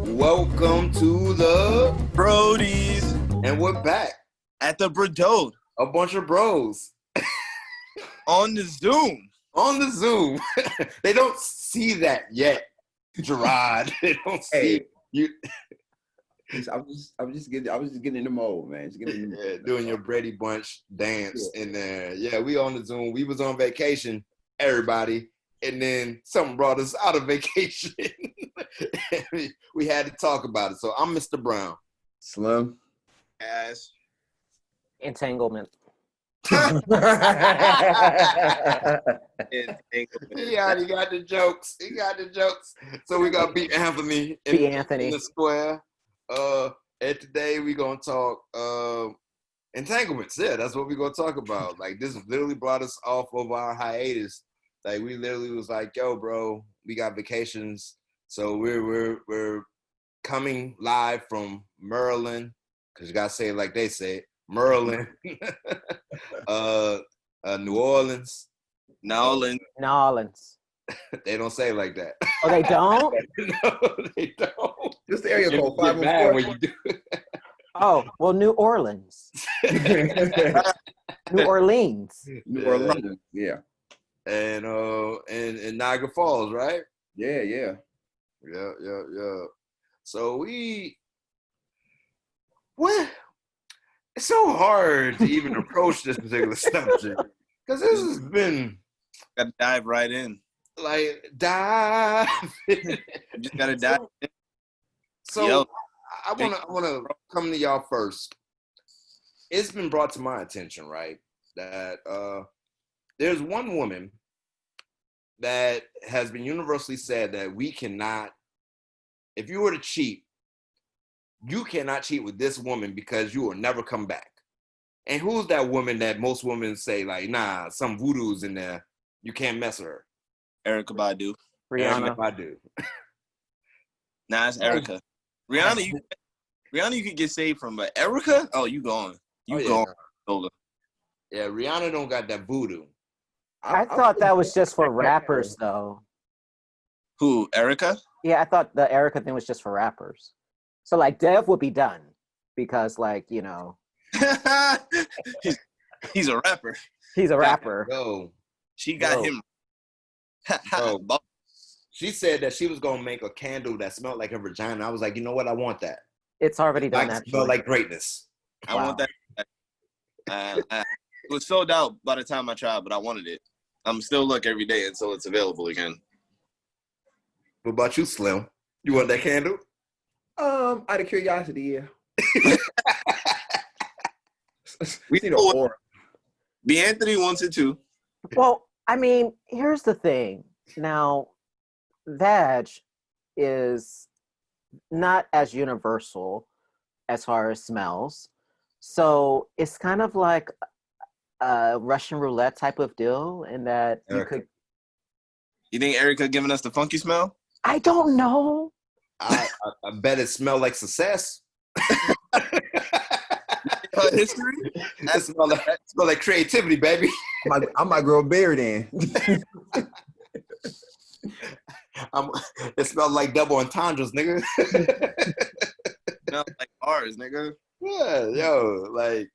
Welcome to the Brodies and we're back at the Brodies a bunch of bros on the Zoom. on the Zoom. They don't see that yet, Gerard. They don't see you. I was just getting in the mode, man. Just getting in the mode. Doing your Brady Bunch dance in there. Yeah, we on the Zoom. We was on vacation, everybody, and then something brought us out of vacation. we had to talk about it. So I'm Mr. Brown. Slim. As Entanglement. He already got the jokes. He got the jokes. So we got B. Anthony in the square. And today we gonna talk entanglements. Yeah, that's what we gonna talk about. Like, this literally brought us off of our hiatus. Like, we literally was like, yo, bro, we got vacations. So we're coming live from Maryland, because you gotta say it like they say it. Maryland. New Orleans. Nolans. They don't say it like that. Oh, they don't? No, they don't. Just the area code. Get mad when you do. Oh, well, New Orleans. New Orleans. New Orleans. Yeah. And Niagara Falls, right? Yeah. Yeah. So it's so hard to even approach this particular subject, because this has been gotta dive right in. Like, dive. You just gotta dive in. So I wanna come to y'all first. It's been brought to my attention, right, that there's one woman that has been universally said that we cannot, if you were to cheat, you cannot cheat with this woman because you will never come back. And who's that woman that most women say, like, nah, some voodoo's in there, you can't mess with her? Erykah Badu. Rihanna. Erykah Badu. Nah, it's Erykah. Rihanna, you could get saved from, but Erykah, oh, you gone. Gone. Yeah, Rihanna don't got that voodoo. I thought that was just for rappers, though. Who, Erykah? Yeah, I thought the Erykah thing was just for rappers. So, like, Dev would be done because, like, you know. he's a rapper. He's a rapper. Yo. She got him. She said that she was going to make a candle that smelled like her vagina. I was like, you know what? I want that. It's already done. Like, smell like greatness. I want that. It was sold out by the time I tried, but I wanted it. I'm still look every day until it's available again. What about you, Slim? You want that candle? Out of curiosity, yeah. We need an aura. B. Anthony wants it too. Well, I mean, here's the thing. Now, vag is not as universal as far as smells. So it's kind of like a Russian roulette type of deal in that you could. You think Erykah giving us the funky smell? I don't know. I bet it smelled like success. History? It smell like creativity, baby. I might grow a beard in. It smelled like double entendres, nigga. Smell like ours, nigga. Yeah, yo, like.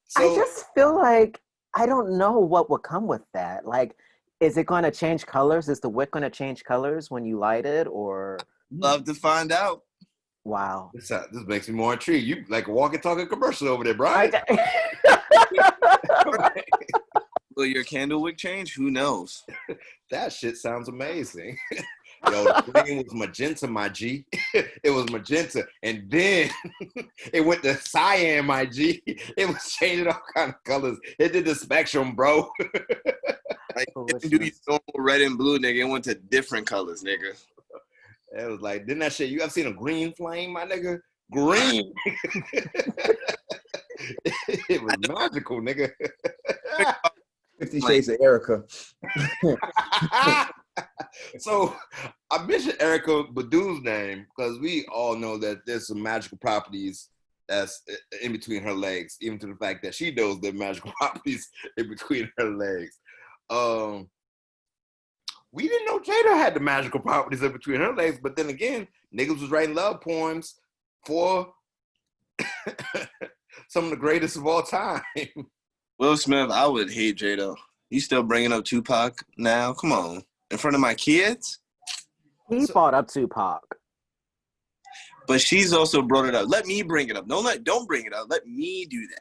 So, I just feel like I don't know what would come with that. Like, is it going to change colors? Is the wick going to change colors when you light it, or? Love to find out. Wow. This makes me more intrigued. You like a walkie-talkie commercial over there, Brian. Will your candle wick change? Who knows? That shit sounds amazing. Yo, the green was magenta, my G. It was magenta. And then it went to cyan, my G. It was changing all kind of colors. It did the spectrum, bro. Like, do you normal red and blue, nigga? It went to different colors, nigga. It was like, didn't that shit, you ever seen a green flame, my nigga? Green. It was magical, nigga. 50 Shades of Erykah. So I mentioned Erykah Badu's name because we all know that there's some magical properties that's in between her legs, even to the fact that she knows the magical properties in between her legs. we didn't know Jada had the magical properties in between her legs. But then again, niggas was writing love poems for some of the greatest of all time. Will Smith, I would hate Jada. You still bringing up Tupac now? Come on. In front of my kids? He brought up Tupac. But she's also brought it up. Let me bring it up. Don't bring it up. Let me do that.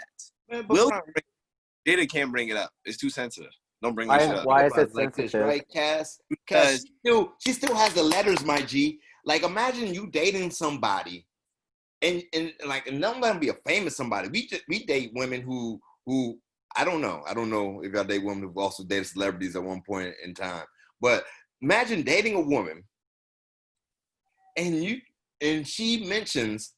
Jada can't bring it up. It's too sensitive. Don't bring this up. Why is it like sensitive? this, right, Cass? Because she still has the letters, my G. Like, imagine you dating somebody, and don't let them be a famous somebody. We date women who I don't know if y'all date women who've also dated celebrities at one point in time. But imagine dating a woman, and she mentions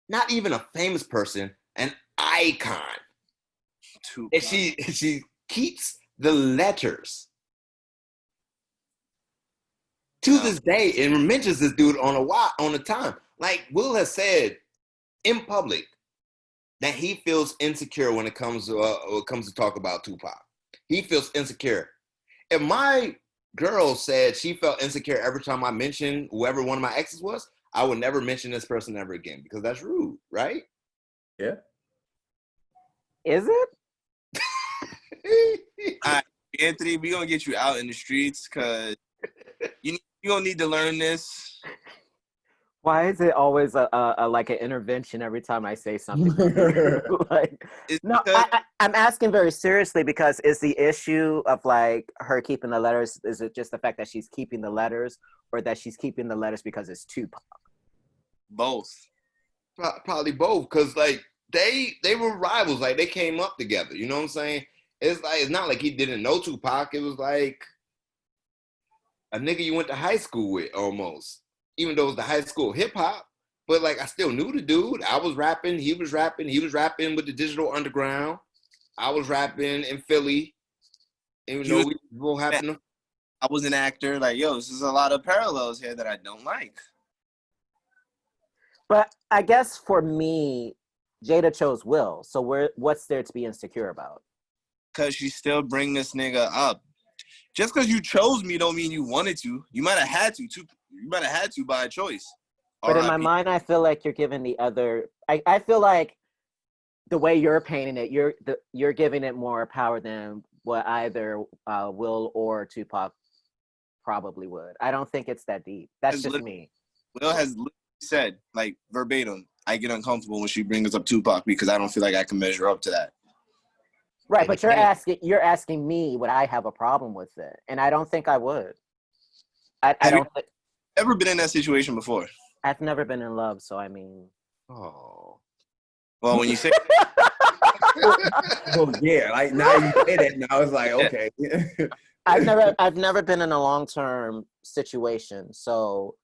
not even a famous person, an icon. And she keeps the letters to this day and mentions this dude on a time. Like Will has said in public that he feels insecure when it comes to talk about Tupac. He feels insecure. If my girl said she felt insecure every time I mentioned whoever one of my exes was, I would never mention this person ever again because that's rude, right? Yeah. Is it? All right, Anthony, we're going to get you out in the streets because you're going to need to learn this. Why is it always like an intervention every time I say something? I'm asking very seriously because is the issue of like her keeping the letters, is it just the fact that she's keeping the letters or that she's keeping the letters because it's Tupac? Both. Probably both because like they were rivals. Like they came up together. You know what I'm saying? It's not like he didn't know Tupac. It was like a nigga you went to high school with almost. Even though it was the high school hip hop, but like I still knew the dude. I was rapping, he was rapping with the Digital Underground. I was rapping in Philly. Even though we both happened to. I was an actor. Like, yo, this is a lot of parallels here that I don't like. But I guess for me, Jada chose Will. So what's there to be insecure about? Because you still bring this nigga up. Just because you chose me don't mean you wanted to. You might have had to. You might have had to by choice. But in my mind, I feel like you're giving the other. I feel like the way you're painting it, you're giving it more power than what either Will or Tupac probably would. I don't think it's that deep. That's just me. Will has literally said, like verbatim, I get uncomfortable when she brings up Tupac because I don't feel like I can measure up to that. Right, but you're asking me would I have a problem with it, and I don't think I would. I don't. Ever been in that situation before? I've never been in love, so I mean. Oh. Well, when you say. Oh yeah, like now you say that, now it's like okay. I've never been in a long-term situation, so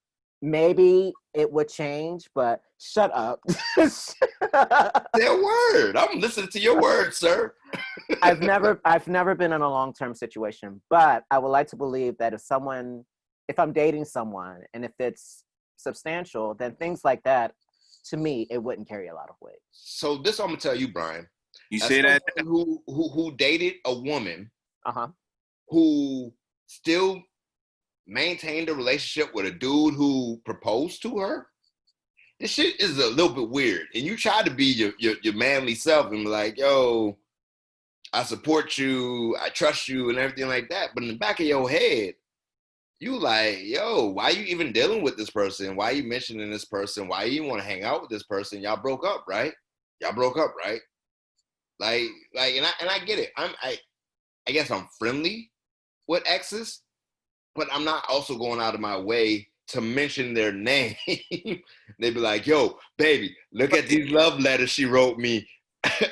maybe it would change. But shut up. Their word. I'm listening to your word, sir. I've never been in a long-term situation, but I would like to believe that if I'm dating someone and if it's substantial, then things like that, to me, it wouldn't carry a lot of weight. So this I'm gonna tell you, Brian. You say that who dated a woman, who still maintained a relationship with a dude who proposed to her. This shit is a little bit weird, and you try to be your manly self and be like, yo, I support you, I trust you, and everything like that. But in the back of your head, you like, yo, why you even dealing with this person? Why you mentioning this person? Why you want to hang out with this person? Y'all broke up, right? Like, and I get it. I guess I'm friendly with exes, but I'm not also going out of my way to mention their name. They be like, yo, baby, look at these love letters she wrote me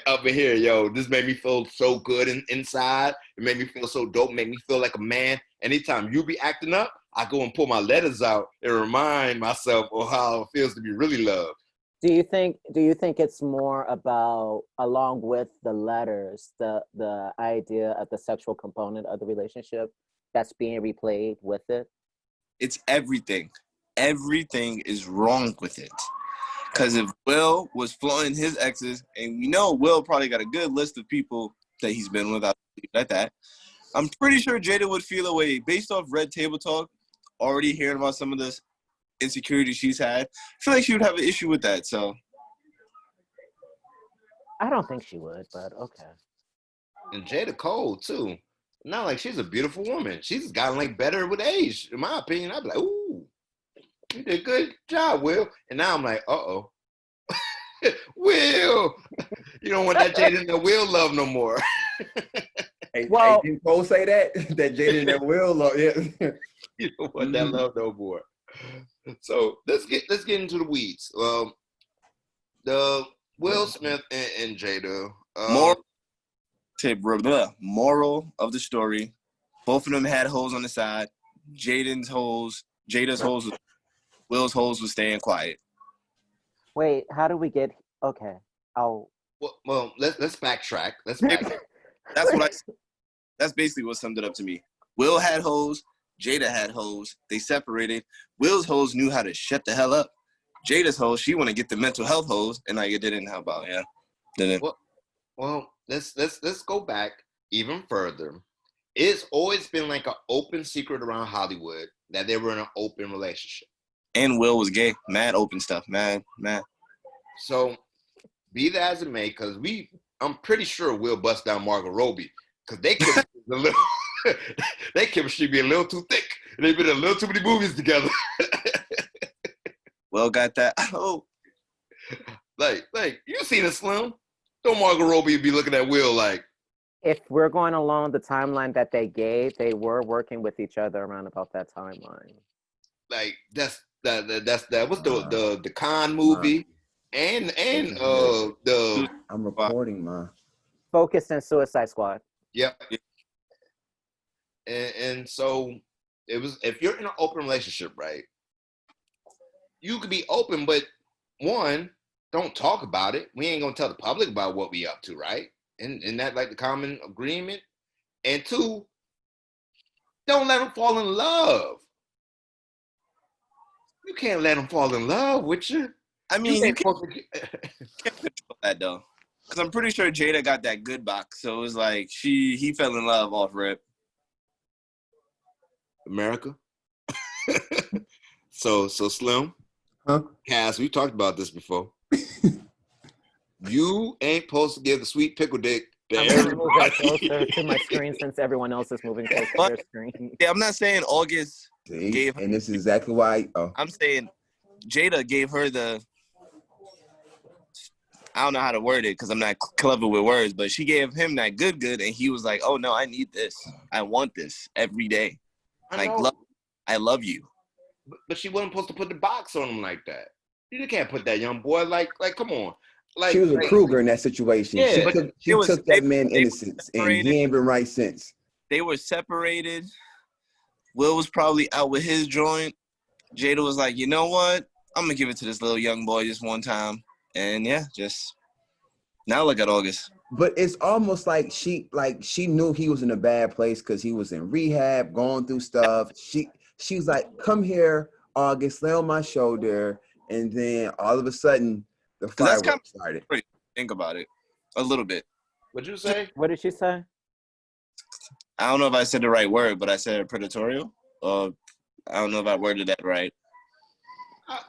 up in here. Yo, this made me feel so good inside. It made me feel so dope, made me feel like a man. Anytime you be acting up, I go and pull my letters out and remind myself of how it feels to be really loved. Do you think it's more about, along with the letters, the idea of the sexual component of the relationship that's being replayed with it? It's everything. Everything is wrong with it. Because if Will was flaunting his exes, and we know Will probably got a good list of people that he's been with, I'll leave it at that. I'm pretty sure Jada would feel away based off Red Table Talk. Already hearing about some of the insecurity she's had, I feel like she would have an issue with that. So I don't think she would, but okay. And Jada cold too. Not like she's a beautiful woman. She's gotten like better with age, in my opinion. I'd be like, ooh, you did a good job, Will. And now I'm like, uh-oh. Will, you don't want that Jada and that Will love no more. Hey, didn't Cole say that? That Jada and that Will love, yeah. You don't want that love no more. So let's get into the weeds. The Will Smith and Jada. Moral of the story: both of them had holes on the side. Jada's holes, Will's holes was staying quiet. Wait, how do we get? Okay, Well, let's backtrack. Let's backtrack. That's basically what summed it up to me. Will had hoes. Jada had hoes. They separated. Will's hoes knew how to shut the hell up. Jada's hoes, she want to get the mental health hoes, and like it didn't help out. Yeah, didn't. Well, let's go back even further. It's always been like an open secret around Hollywood that they were in an open relationship. And Will was gay. Mad open stuff. Mad. So, be that as it may, because I'm pretty sure Will bust down Margot Robbie because they chemistry be a little too thick. They've been in a little too many movies together. Will got that. Oh, like you seen it, Slim? Don't Margot Robbie be looking at Will like? If we're going along the timeline that they gave, they were working with each other around about that timeline. Like that was the Con movie and the I'm recording, man. Focus and Suicide Squad. Yep. And so it was, if you're in an open relationship, right? You could be open, but one, don't talk about it. We ain't gonna tell the public about what we up to, right? And that like the common agreement. And two, don't let them fall in love. You can't let them fall in love with you. I mean, you can't control that though, because I'm pretty sure Jada got that good box. So it was like he fell in love off rip. America. So Slim, Cass, we talked about this before. You ain't supposed to give the sweet pickle dick to everybody. Closer to my screen since everyone else is moving closer to their screen. Yeah, I'm not saying August gave her, and this is exactly why. I'm saying Jada gave her the. I don't know how to word it because I'm not clever with words, but she gave him that good, and he was like, "Oh no, I need this. I want this every day. I love you." But she wasn't supposed to put the box on him like that. You can't put that young boy like come on. Like, she was a Kruger in that situation. Yeah, she took that man innocence, and he ain't been right since. They were separated. Will was probably out with his joint. Jada was like, you know what? I'm gonna give it to this little young boy just one time, and yeah, just now look at August. But it's almost like she knew he was in a bad place because he was in rehab, going through stuff. She's like, come here, August, lay on my shoulder, and then all of a sudden the fireworks started. Think about it a little bit. What'd you say? What did she say? I don't know if I said the right word, but I said predatorial. I don't know if I worded that right.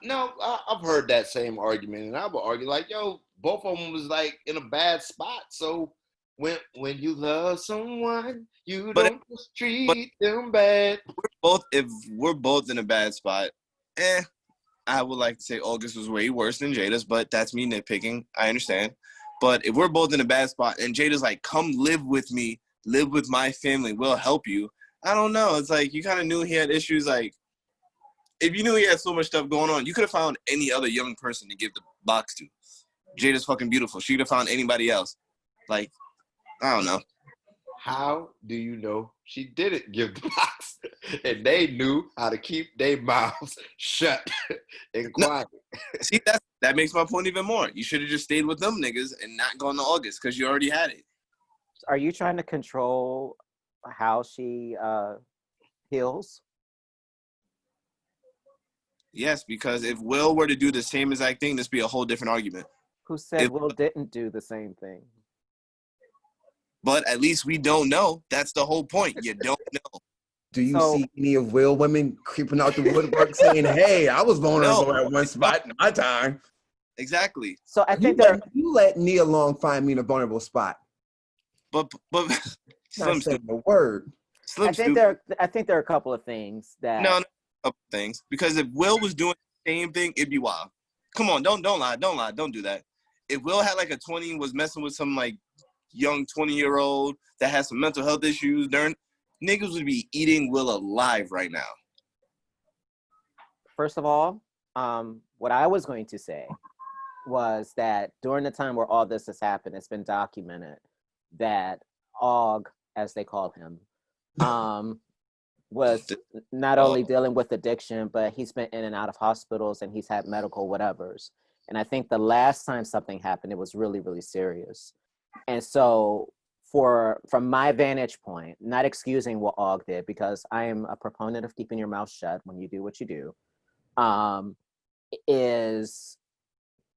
No, I've heard that same argument, and I would argue like, yo, both of them was like in a bad spot. So when you love someone, you don't just treat them bad. If we're both in a bad spot, I would like to say August was way worse than Jada's, but that's me nitpicking. I understand. But if we're both in a bad spot and Jada's like, come live with me, live with my family, we'll help you. I don't know. It's like you kind of knew he had issues. Like, if you knew he had so much stuff going on, you could have found any other young person to give the box to. Jada's fucking beautiful. She could have found anybody else. Like, I don't know. How do you know she didn't give the box? And they knew how to keep their mouths shut and quiet. No. See, that makes my point even more. You should have just stayed with them niggas and not gone to August because you already had it. Are you trying to control how she heals? Yes, because if Will were to do the same exact thing, this would be a whole different argument. Who said Will didn't do the same thing? But at least we don't know. That's the whole point. You don't know. Do you see any of Will women creeping out the woodwork saying, "Hey, I was vulnerable at one spot in my time"? Exactly. So I think you let Nia Long find me in a vulnerable spot. But Not saying a word. I think there are a couple of things that no, a couple things. Because if Will was doing the same thing, it'd be wild. Come on, don't lie, don't do that. If Will had like a 20 and was messing with some like young 20-year-old that has some mental health issues, niggas would be eating Will alive right now. First of all, what I was going to say was that during the time where all this has happened, it's been documented that Og, as they call him, was not only dealing with addiction, but he's been in and out of hospitals and he's had medical whatevers. And I think the last time something happened, it was really, really serious. And so from my vantage point, not excusing what Og did, because I am a proponent of keeping your mouth shut when you do what you do,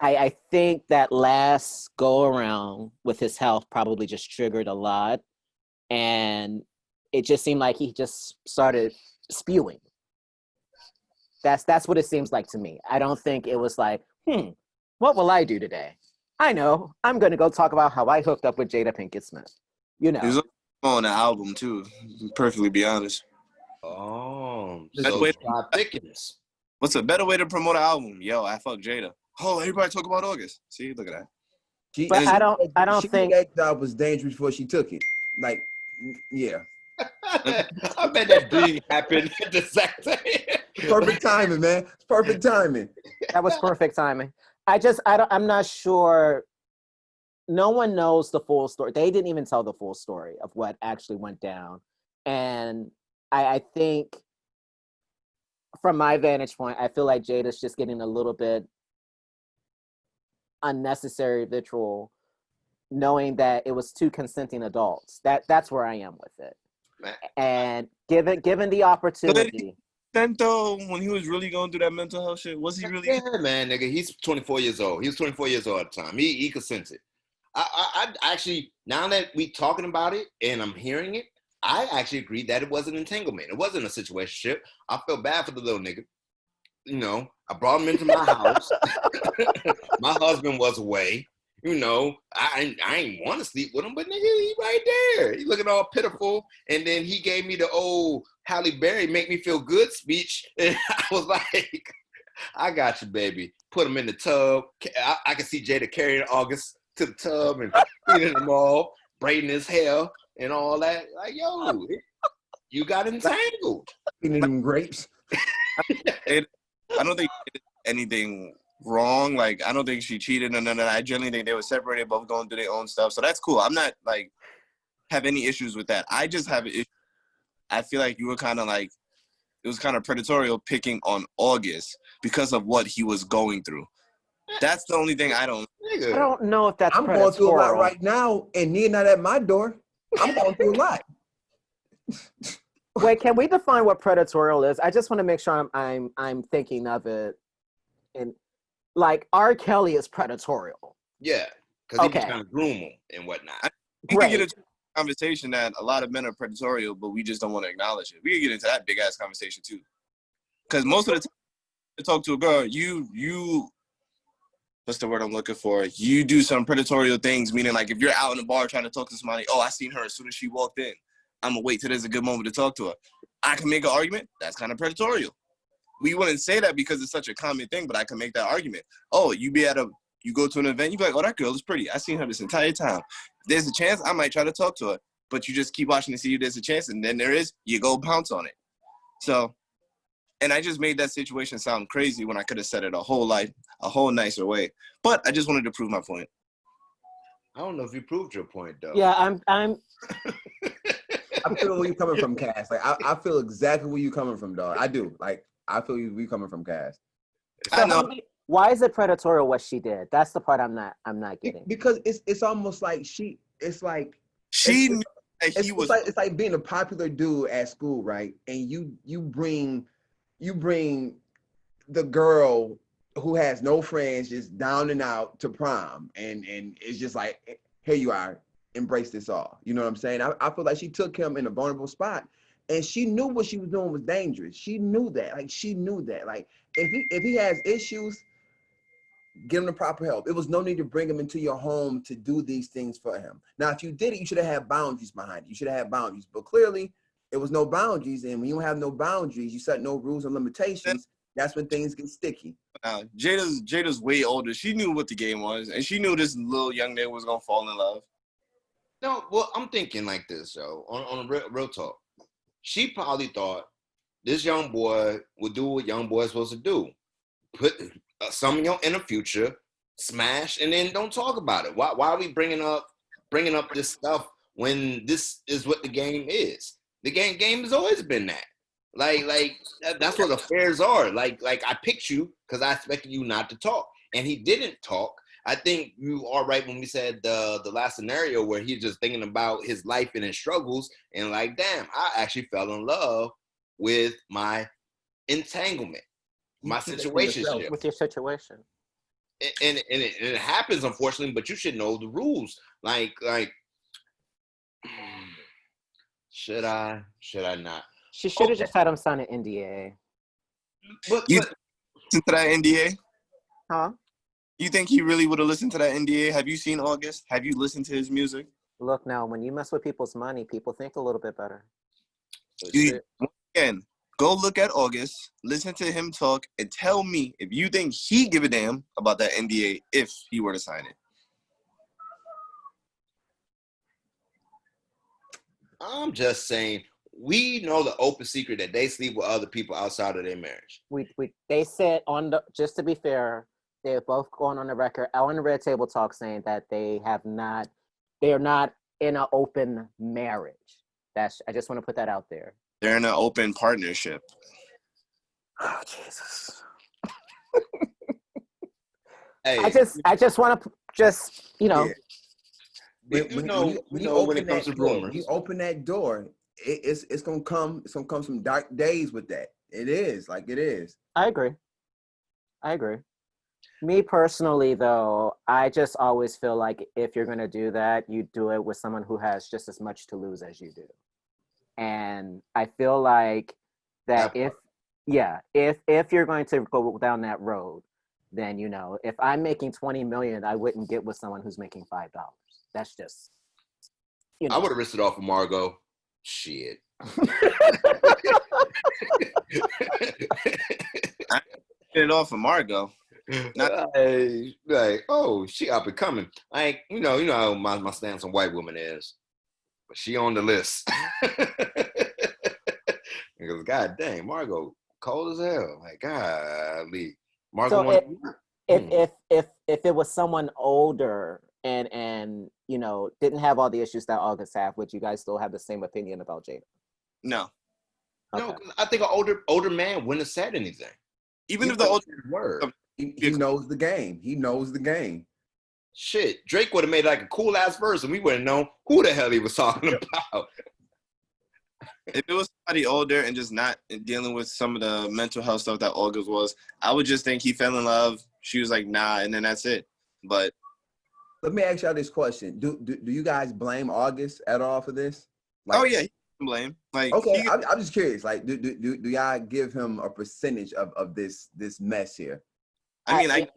I think that last go around with his health probably just triggered a lot. And it just seemed like he just started spewing. That's what it seems like to me. I don't think it was like, what will I do today? I know, I'm going to go talk about how I hooked up with Jada Pinkett Smith. You know. He was on the album too, to perfectly be honest. Oh, what's a better way to promote an album? Yo, I fuck Jada. Oh, everybody talk about August. See, look at that. But I don't think that job was dangerous before she took it. Like, yeah. I bet that didn't happen at the exact time. Perfect timing, man. It's perfect timing. That was perfect timing. I'm not sure. No one knows the full story. They didn't even tell the full story of what actually went down. And I think from my vantage point, I feel like Jada's just getting a little bit unnecessary vitriol, knowing that it was two consenting adults. That's where I am with it. And given the opportunity. Then though, when he was really going through that mental health shit, was he really? Yeah, man, nigga, he's 24 years old. He was 24 years old at the time. He consented. I actually, now that we talking about it and I'm hearing it, I actually agree that it was an entanglement. It wasn't a situationship. I feel bad for the little nigga. You know, I brought him into my house. My husband was away. You know, I ain't want to sleep with him, but nigga, he right there. He looking all pitiful. And then he gave me the old Halle Berry make me feel good speech. And I was like, I got you, baby. Put him in the tub. I can see Jada carrying August to the tub and cleaning him off, braiding his hair and all that. Like, yo, you got entangled. Eating them grapes. I don't think anything wrong. Like, I don't think she cheated or none of that. I generally think they were separated, both going through their own stuff. So that's cool. I'm not like have any issues with that. I just have an issue. I feel like you were kind of like, it was kind of predatorial picking on August because of what he was going through. That's the only thing I don't know if that's I'm going through a lot right now, and Nia not at my door. I'm going through a lot. Wait, can we define what predatorial is? I just want to make sure I'm thinking of it. And like R. Kelly is predatorial. Yeah, because he was trying to groom him and whatnot. We could get into a conversation that a lot of men are predatorial, but we just don't want to acknowledge it. We could get into that big ass conversation too. Because most of the time, to talk to a girl, you what's the word I'm looking for? You do some predatorial things, meaning like if you're out in the bar trying to talk to somebody, oh, I seen her as soon as she walked in. I'm going to wait till there's a good moment to talk to her. I can make an argument. That's kind of predatorial. We wouldn't say that because it's such a common thing, but I can make that argument. Oh, you go to an event, you be like, oh, that girl is pretty. I seen her this entire time. There's a chance I might try to talk to her, but you just keep watching to see if there's a chance, and then there is, you go pounce on it. So, and I just made that situation sound crazy when I could have said it a whole nicer way. But I just wanted to prove my point. I don't know if you proved your point, though. Yeah, I'm I feel where you're coming from, Cass. Like I feel exactly where you're coming from, dog. I do. Like I feel you coming from, Cass. I know. Why is it predatorial what she did? That's the part I'm not getting. Because it's almost like it's like being a popular dude at school, right? And you bring the girl who has no friends just down and out to prom, and it's just like, here you are. embrace this all. You know what I'm saying? I feel like she took him in a vulnerable spot, and she knew what she was doing was dangerous. She knew that. Like she knew that. Like if he has issues, get him the proper help. It was no need to bring him into your home to do these things for him. Now, if you did it, you should have had boundaries behind it. You should have had boundaries. But clearly, it was no boundaries. And when you don't have no boundaries, you set no rules and limitations. That's when things get sticky. Jada's way older. She knew what the game was, and she knew this little young nigga was gonna fall in love. No, well, I'm thinking like this, yo. On a real talk, she probably thought this young boy would do what young boys supposed to do: put some in the future, smash, and then don't talk about it. Why are we bringing up this stuff when this is what the game is? The game has always been that. Like that's what affairs are. Like I picked you because I expected you not to talk, and he didn't talk. I think you are right when we said the last scenario where he's just thinking about his life and his struggles, and like, damn, I actually fell in love with my entanglement, my situation with your situation. And it happens, unfortunately, but you should know the rules. Like, should I not? She should have just had him sign an NDA. But listen to that NDA? Huh? You think he really would have listened to that NDA? Have you seen August? Have you listened to his music? Look, now, when you mess with people's money, people think a little bit better. Again, go look at August, listen to him talk, and tell me if you think he give a damn about that NDA if he were to sign it. I'm just saying, we know the open secret that they sleep with other people outside of their marriage. They said just to be fair, they're both going on the record on the Red Table Talk saying that they are not in an open marriage. I just want to put that out there. They're in an open partnership. Oh, Jesus. Hey, I just want to Yeah. We know when it comes to rumors. You open that door, it's gonna come some dark days with that. It is. I agree. Me personally, though, I just always feel like if you're gonna do that, you do it with someone who has just as much to lose as you do. And I feel like that if you're going to go down that road, then if I'm making $20 million, I wouldn't get with someone who's making $5. That's just I would have risked it off of Margot. Shit. I get it off of Margot. Like, oh, she up and coming. Like, you know how my stance on white women is. But she on the list. Because god dang, Margot cold as hell. Like, golly. Margot so if it was someone older and didn't have all the issues that August have, would you guys still have the same opinion about Jada? No. Okay. No, I think an older man wouldn't have said anything. Even if the older word. He knows the game. He knows the game. Shit, Drake would have made like a cool ass verse, and we wouldn't know who the hell he was talking about. If it was somebody older and just not dealing with some of the mental health stuff that August was, I would just think he fell in love. She was like, nah, and then that's it. But let me ask y'all this question: Do you guys blame August at all for this? Like, oh yeah, he can blame. Like, okay, I'm just curious. Like, do y'all give him a percentage of this mess here? I mean,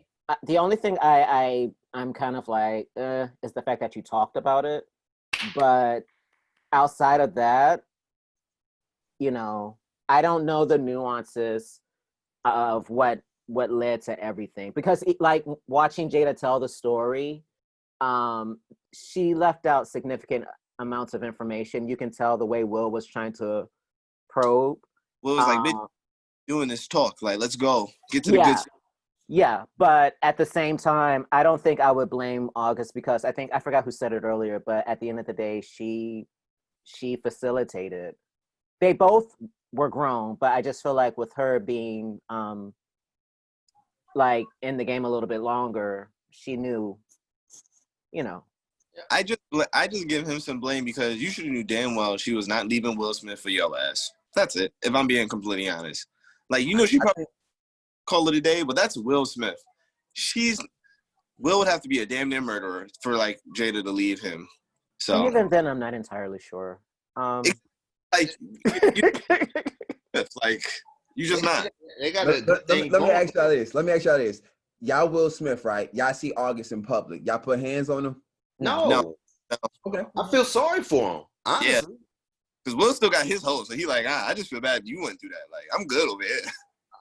the only thing I'm kind of like is the fact that you talked about it, but outside of that, I don't know the nuances of what led to everything, because like watching Jada tell the story, she left out significant amounts of information. You can tell the way Will was trying to probe. Will was like, bitch, doing this talk, like, let's go get to the good stuff. Yeah, but at the same time, I don't think I would blame August, because I forgot who said it earlier, but at the end of the day, she facilitated. They both were grown, but I just feel like with her being like in the game a little bit longer, she knew, I just give him some blame, because you should have knew damn well she was not leaving Will Smith for your ass. That's it, if I'm being completely honest. Like, she probably call it a day, but that's Will Smith. Will would have to be a damn near murderer for like Jada to leave him. So even then, I'm not entirely sure. it's like, it's like you just not. They got Let me ask y'all this. Y'all Will Smith, right? Y'all see August in public. Y'all put hands on him? No. Okay. I feel sorry for him, honestly. Yeah. Because Will still got his hoes, so he like, I just feel bad you went through that. Like, I'm good over here.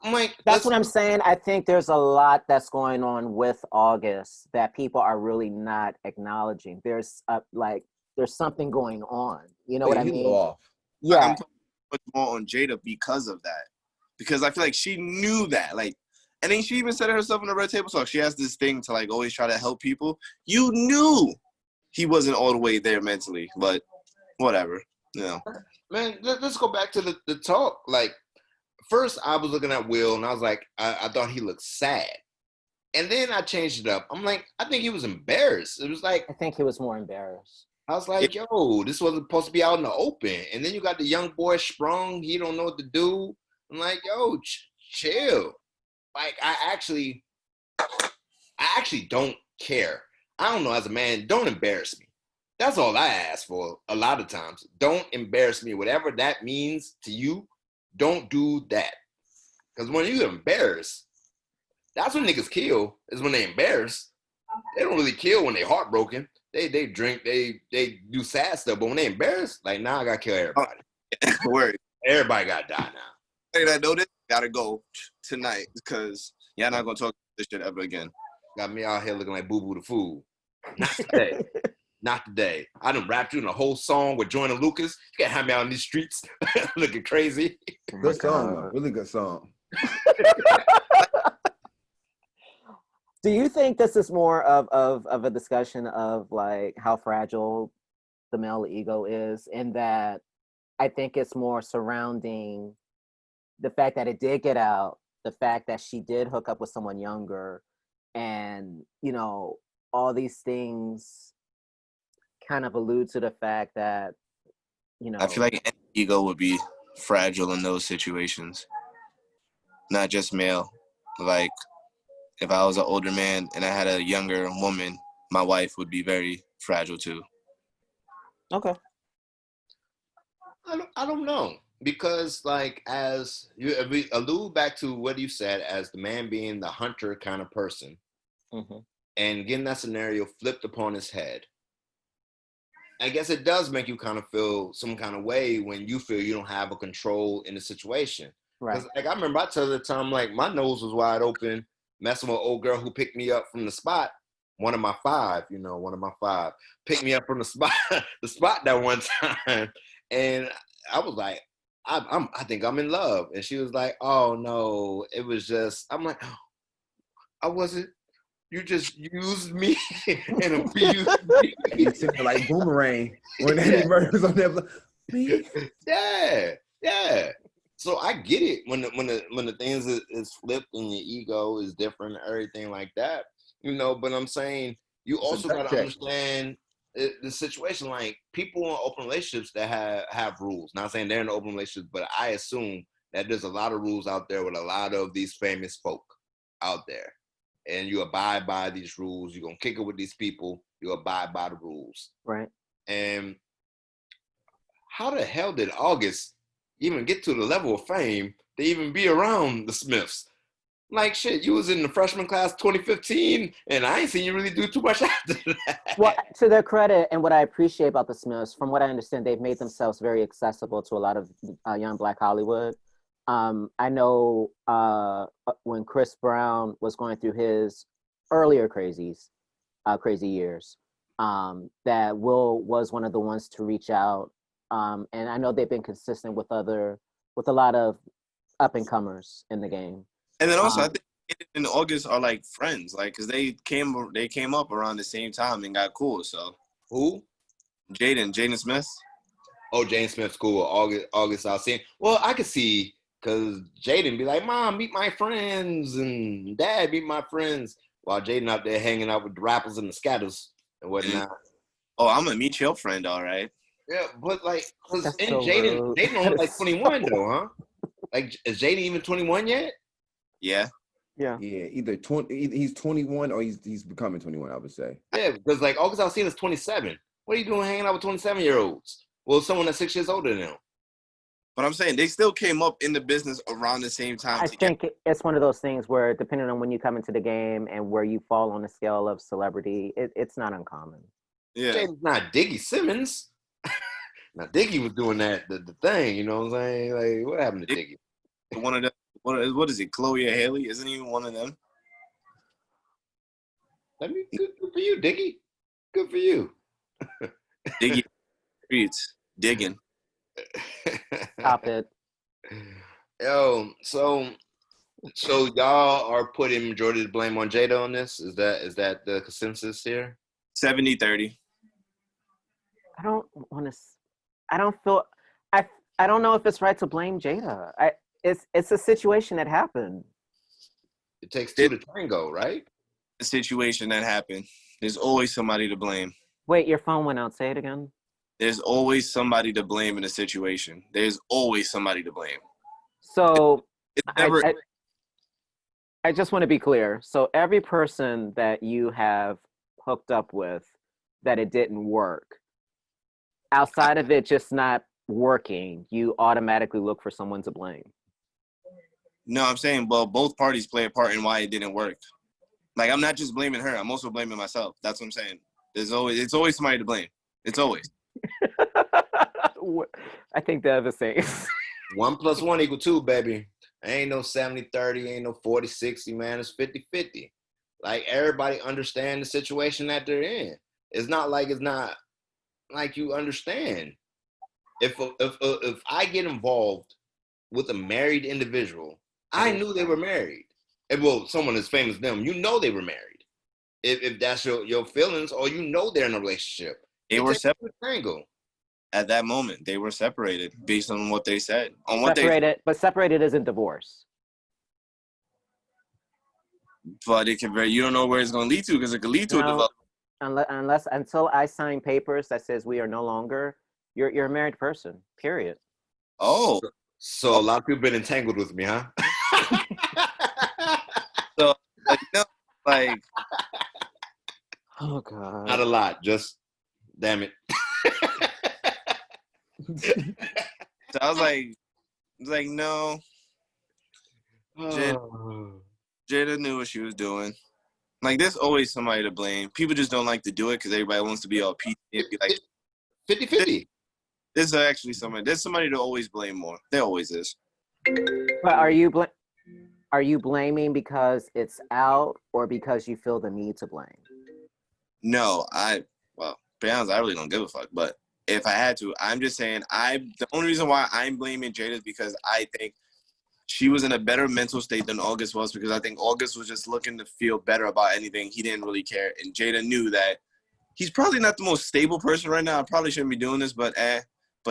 I'm like, That's what I'm saying. I think there's a lot that's going on with August that people are really not acknowledging. There's something going on. You know what I mean? Off. Yeah. I'm putting much more on Jada because of that. Because I feel like she knew that. Like, and then she even said it herself in the Red Table Talk. She has this thing to like always try to help people. You knew he wasn't all the way there mentally, but whatever. You know. Man, let's go back to the talk. Like, first I was looking at Will and I was like, I thought he looked sad. And then I changed it up. I'm like, I think he was embarrassed. It was like, I think he was more embarrassed. I was like, yo, this wasn't supposed to be out in the open. And then you got the young boy sprung. He don't know what to do. I'm like, yo, chill. Like, I actually don't care. I don't know, as a man, don't embarrass me. That's all I ask for a lot of times. Don't embarrass me. Whatever that means to you, don't do that. Because when you get embarrassed, that's when niggas kill, is when they embarrassed. They don't really kill when they heartbroken. They drink, they do sad stuff. But when they embarrassed, like, now I got to kill everybody. Word. Everybody got to die now. Hey, I know this. Gotta go tonight because y'all not going to talk this shit ever again. Got me out here looking like Boo Boo the Fool. Not today. Not today. I done rapped you in a whole song with Joyner Lucas. You can't have me out in these streets looking crazy. Good song. Really good song. Do you think this is more of a discussion of like how fragile the male ego is, in that I think it's more surrounding the fact that it did get out, the fact that she did hook up with someone younger, and, you know, all these things kind of allude to the fact that, you know, I feel like any ego would be fragile in those situations. Not just male. Like, if I was an older man and I had a younger woman, my wife would be very fragile too. Okay. I don't know. Because, like, as you allude back to what you said, as the man being the hunter kind of person, and getting that scenario flipped upon his head, I guess it does make you kind of feel some kind of way when you feel you don't have a control in the situation. Right. Because, like, I remember I tell the time, like, my nose was wide open, messing with an old girl who picked me up from the spot. One of my five, picked me up from the spot that one time. And I was like, I think I'm in love. And she was like, oh no, it was just, I'm like, oh, I wasn't, you just used me and abused me. You sitting there like Boomerang when Eddie Murphy's on that. Yeah. So I get it when the things is flipped and your ego is different and everything like that, you know. But I'm saying you also got to understand the situation. Like, people in open relationships that have rules. Not saying they're in an open relationship, but I assume that there's a lot of rules out there with a lot of these famous folk out there, and you abide by these rules. You're gonna kick it with these people. You abide by the rules, right? And how the hell did August even get to the level of fame to even be around the Smiths? Like, shit, you was in the freshman class 2015, and I ain't seen you really do too much after that. Well, to their credit, and what I appreciate about the Smiths, from what I understand, they've made themselves very accessible to a lot of young Black Hollywood. I know when Chris Brown was going through his earlier crazy years, that Will was one of the ones to reach out. And I know they've been consistent with a lot of up and comers in the game. And then also, I think Jaden and August are like friends, like, because they came up around the same time and got cool. So who? Jaden Smith. Oh, Jaden Smith's cool. August I'll see. Well, I could see, because Jaden be like, Mom, meet my friends, and Dad, meet my friends, while Jaden out there hanging out with the rappers and the scatters and whatnot. Oh, I'm gonna meet your friend, all right. Yeah, but like, because in so Jaden only like 21 though, huh? Like, is Jaden even 21 yet? Yeah. Either he's 21 or he's becoming 21, I would say. Yeah, because like August Alsina is 27. What are you doing hanging out with 27-year-olds? Well, someone that's 6 years older than them. But I'm saying they still came up in the business around the same time. I think it's one of those things where, depending on when you come into the game and where you fall on the scale of celebrity, it's not uncommon. Yeah. Jaden's not Diggy Simmons. Now, Diggy was doing the thing, you know what I'm saying? Like, what happened to Diggy? One of them, what is it, Chloe or Haley? Isn't he one of them? I mean, good for you, Diggy. Good for you. Diggy streets, digging. Stop it. Yo, so y'all are putting majority of the blame on Jada on this? Is that the consensus here? 70-30. I don't want to. I don't feel. I don't know if it's right to blame Jada. It's a situation that happened. It takes two to tango, right? The situation that happened. There's always somebody to blame. Wait, your phone went out. Say it again. There's always somebody to blame in a situation. There's always somebody to blame. So it's never. I just want to be clear. So every person that you have hooked up with, that it didn't work, outside of it just not working, you automatically look for someone to blame. No, I'm saying, well, both parties play a part in why it didn't work. Like, I'm not just blaming her. I'm also blaming myself. That's what I'm saying. It's always somebody to blame. It's always. I think they're the same. 1 + 1 = 2, baby. Ain't no 70-30, ain't no 40-60, man. It's 50-50. Like, everybody understand the situation that they're in. It's not like you understand. If I get involved with a married individual, I knew they were married. And, well, someone as famous as them, you know they were married. If that's your feelings, or you know they're in a relationship. They were separated. Triangle. At that moment, they were separated based on what they said. But separated isn't divorce. But it can you don't know where it's going to lead to, because it could lead to a divorce. Until I sign papers that says we are no longer, you're a married person, period. Oh. So a lot of people been entangled with me, huh? So, like, oh God. Not a lot, just damn it. So I was like, no. Jada knew what she was doing. Like, there's always somebody to blame. People just don't like to do it because everybody wants to be all PC and be like 50-50. There's actually somebody. There's somebody to always blame more. There always is. But are you blaming because it's out, or because you feel the need to blame? No, to be honest, I really don't give a fuck. But if I had to, I'm just saying the only reason why I'm blaming Jada is because I think she was in a better mental state than August was, because I think August was just looking to feel better about anything. He didn't really care. And Jada knew that he's probably not the most stable person right now. I probably shouldn't be doing this, but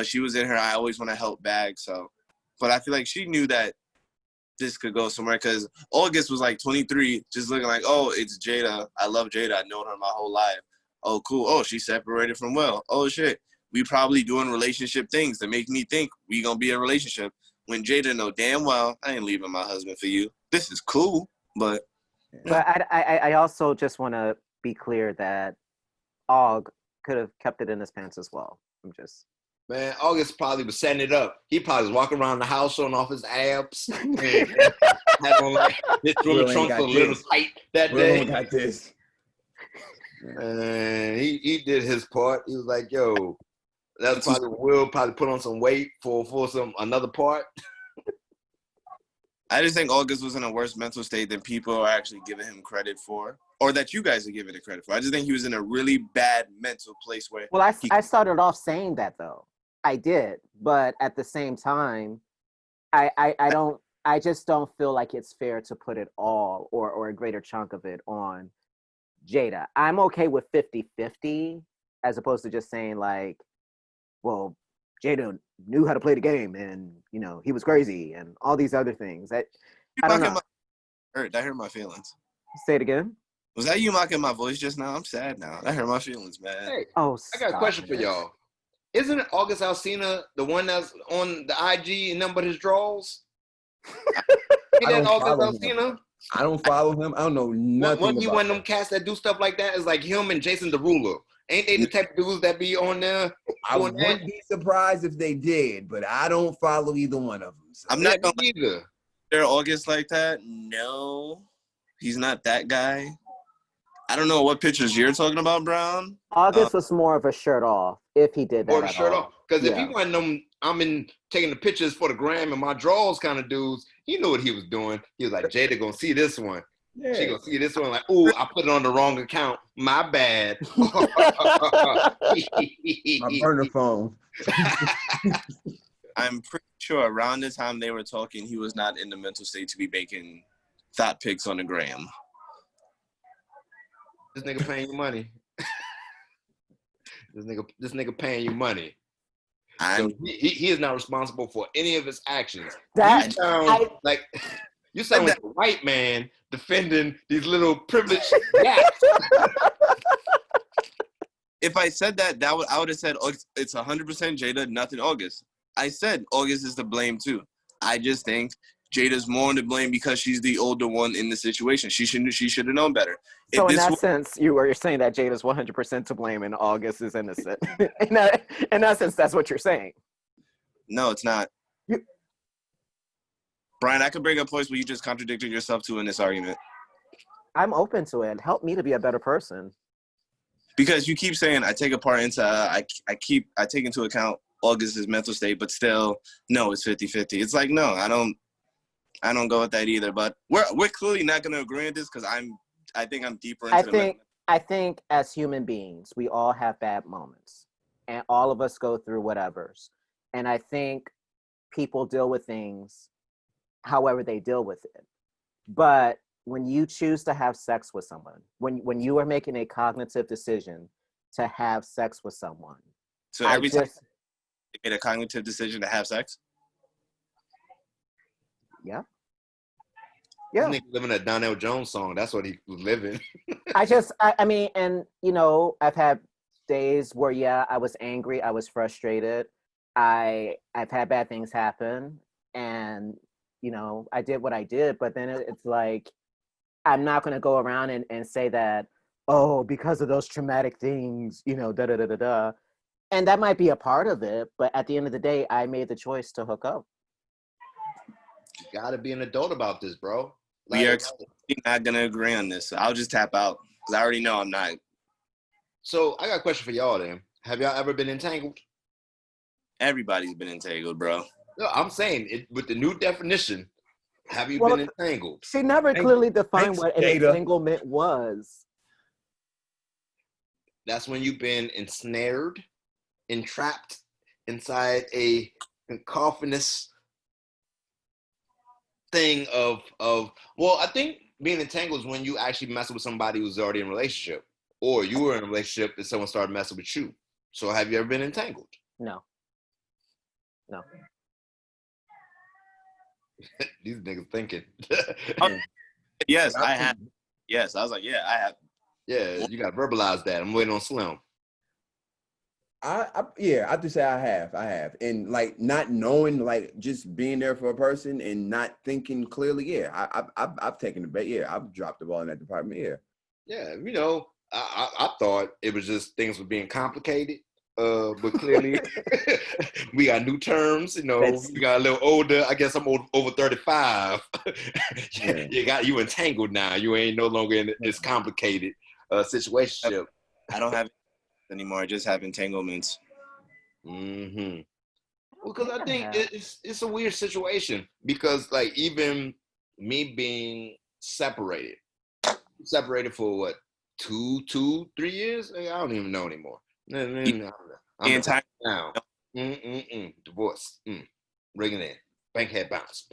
she was in her I always want to help bag. So, but I feel like she knew that this could go somewhere, because August was like 23, just looking like, oh, it's Jada. I love Jada. I've known her my whole life. Oh, cool. Oh, she's separated from Will. Oh, shit. We probably doing relationship things that make me think we gonna be a relationship. When Jada know damn well, I ain't leaving my husband for you. This is cool, but. But I also just want to be clear that Og could have kept it in his pants as well. Man, August probably was setting it up. He probably was walking around the house showing off his abs. And had on like his trunks a little tight that day. Got this. And he did his part. He was like, yo, that's probably Will probably put on some weight for another part. I just think August was in a worse mental state than people are actually giving him credit for, or that you guys are giving it credit for. I just think he was in a really bad mental place where. Well, I started off saying that though. I did, but at the same time, I just don't feel like it's fair to put it all or a greater chunk of it on Jada. I'm okay with 50-50 as opposed to just saying like, well, Jada knew how to play the game and, he was crazy and all these other things. I don't know. That hurt my feelings. Say it again. Was that you mocking my voice just now? I'm sad now. That hurt my feelings, man. Hey, I got a question for y'all. Isn't August Alsina the one that's on the IG and nothing but his draws? I don't follow him. I don't know nothing. One of them cats that do stuff like that is like him and Jason Derulo. Ain't they the type of dudes that be on there? I wouldn't be surprised if they did, but I don't follow either one of them. So. I'm not gonna either. They're August like that. No, he's not that guy. I don't know what pictures you're talking about, Brown. August was more of a shirt off, if he did that. Or the shirt off. Because if Yeah. he wasn't I'm in taking the pictures for the gram and my draws kind of dudes, he knew what he was doing. He was like, Jada gonna see this one. Yeah. She gonna see this one like, ooh, I put it on the wrong account. My bad. My burner phone. I'm pretty sure around the time they were talking, he was not in the mental state to be making thought pics on the gram. This nigga paying you money. This nigga paying you money. So he is not responsible for any of his actions. You sound like a white man defending these little privileged gaps. If I said that, I would have said, oh, it's 100% Jada, nothing August. I said August is to blame too. I just think Jada's more to blame because she's the older one in the situation. She should have known better. So in that sense, you're saying that Jada's 100% to blame and August is innocent. in that sense, that's what you're saying. No, it's not. Brian, I could bring up points where you just contradicted yourself too in this argument. I'm open to it. Help me to be a better person. Because you keep saying I take apart into I take into account August's mental state, but still no, it's 50-50. It's like no, I don't go with that either. But we're clearly not going to agree on this because I think I'm deeper into I think as human beings, we all have bad moments, and all of us go through whatever's. And I think people deal with things however they deal with it. But when you choose to have sex with someone, when you are making a cognitive decision to have sex with someone, so every time they made a cognitive decision to have sex. Yeah. Yeah. This nigga living a Donnell Jones song. That's what he was living. I mean, and you know, I've had days where I was angry, I was frustrated. I've had bad things happen, and you know, I did what I did, but then it's like I'm not going to go around and say that, oh, because of those traumatic things, you know, da-da-da-da-da. And that might be a part of it, but at the end of the day, I made the choice to hook up. You got to be an adult about this, bro. We are not going to agree on this. So I'll just tap out because I already know I'm not. So I got a question for y'all then. Have y'all ever been entangled? Everybody's been entangled, bro. No, I'm saying it with the new definition. Have you been entangled? She never clearly defined what an entanglement was. That's when you've been ensnared, entrapped inside a cacophonous thing of well, I think being entangled is when you actually mess with somebody who's already in a relationship, or you were in a relationship and someone started messing with you. So have you ever been entangled? No. These niggas thinking. Yes, I have. Yes, I was like, yeah, I have. Yeah, you got to verbalize that. I'm waiting on Slim. I just say I have, and like not knowing, like just being there for a person and not thinking clearly. Yeah, I've taken the bet. Yeah, I've dropped the ball in that department. Yeah. Yeah, you know, I thought it was just things were being complicated. But clearly we got new terms, you know, we got a little older. I guess I'm over 35. Yeah. You entangled now. You ain't no longer in this complicated situation. I don't have it anymore. I just have entanglements. Mm-hmm. Well, because I think it's a weird situation because like even me being separated for what, 3 years? I don't even know anymore. I'm now. Divorce. Bring it in. Bankhead bounce.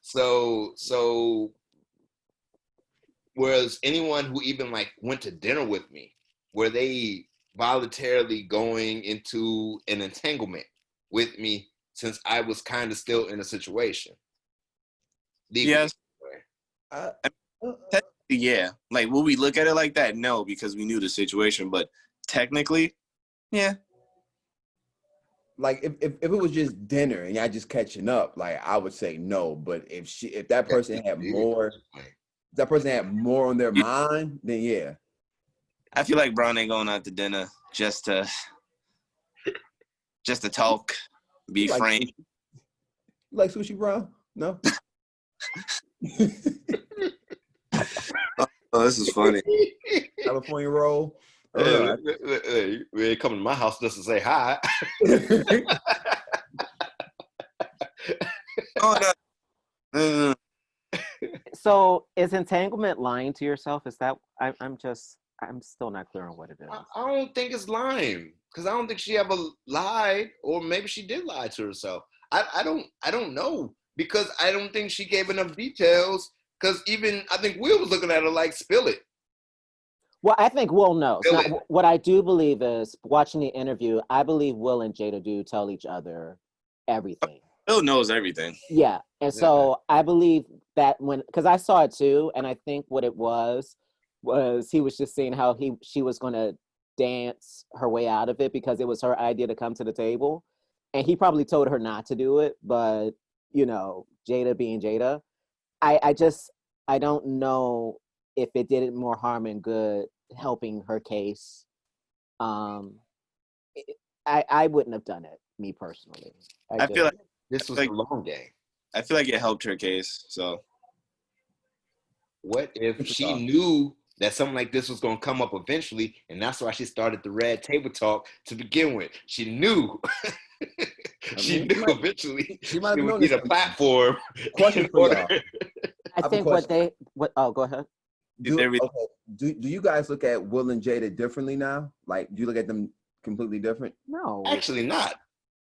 So whereas anyone who even like went to dinner with me, were they voluntarily going into an entanglement with me since I was kind of still in a situation? Yes. Yeah, like will we look at it like that? No, because we knew the situation. But technically, yeah. Like if it was just dinner and y'all just catching up, like I would say no. But if that person had more on their mind, then yeah. I feel like Brown ain't going out to dinner just to talk, be frank. You like sushi, Brown? No. Oh, this is funny. California roll. Hey, you ain't coming to my house just to say hi. Oh, no. So is entanglement lying to yourself? Is that I'm still not clear on what it is. I don't think it's lying because I don't think she ever lied, or maybe she did lie to herself. I don't know because I don't think she gave enough details. Because even I think Will was looking at her like, spill it. Well, I think Will knows. Spill Now, it. what I do believe is, watching the interview, I believe Will and Jada do tell each other everything. Will knows everything. Yeah. And so I believe that because I saw it too, and I think what it was he was just saying how she was going to dance her way out of it because it was her idea to come to the table. And he probably told her not to do it, but, Jada being Jada, I don't know if it did it more harm than good helping her case. I wouldn't have done it, me personally. I feel like this was a long game. I feel like it helped her case. So what if she knew that something like this was going to come up eventually, and that's why she started the red table talk to begin with? She knew. She knew eventually she would need a platform. Question for y'all. I think go ahead. Do you guys look at Will and Jada differently now? Like, do you look at them completely different? No. Actually not.